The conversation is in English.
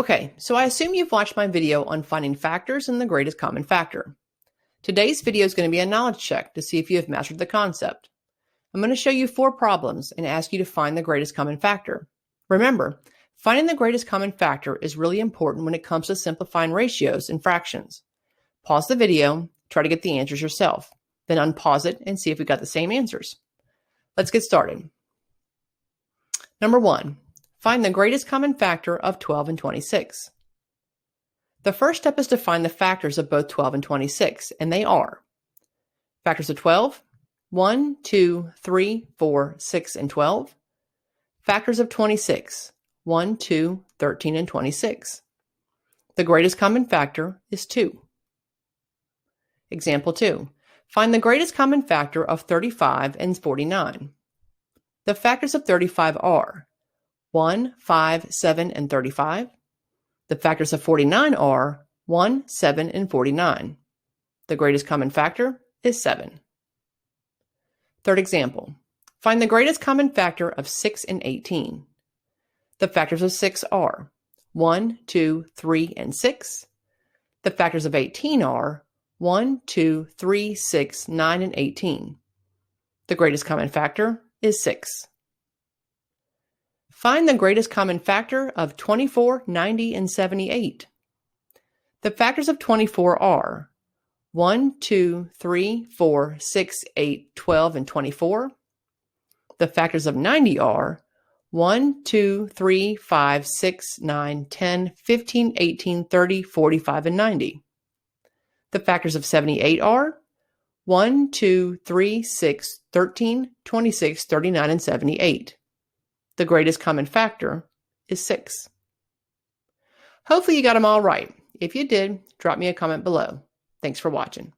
Okay, so I assume you've watched my video on finding factors and the greatest common factor. Today's video is going to be a knowledge check to see if you have mastered the concept. I'm going to show you 4 problems and ask you to find the greatest common factor. Remember, finding the greatest common factor is really important when it comes to simplifying ratios and fractions. Pause the video, try to get the answers yourself, then unpause it and see if we got the same answers. Let's get started. Number 1. Find the greatest common factor of 12 and 26. The first step is to find the factors of both 12 and 26, and they are factors of 12, 1, 2, 3, 4, 6, and 12. Factors of 26, 1, 2, 13, and 26. The greatest common factor is 2. Example 2. Find the greatest common factor of 35 and 49. The factors of 35 are 1, 5, 7, and 35. The factors of 49 are 1, 7, and 49. The greatest common factor is 7. Third example. Find the greatest common factor of 6 and 18. The factors of 6 are 1, 2, 3, and 6. The factors of 18 are 1, 2, 3, 6, 9, and 18. The greatest common factor is 6. Find the greatest common factor of 24, 90, and 78. The factors of 24 are 1, 2, 3, 4, 6, 8, 12, and 24. The factors of 90 are 1, 2, 3, 5, 6, 9, 10, 15, 18, 30, 45, and 90. The factors of 78 are 1, 2, 3, 6, 13, 26, 39, and 78. The greatest common factor is 6. Hopefully you got them all right. If you did, drop me a comment below. Thanks for watching.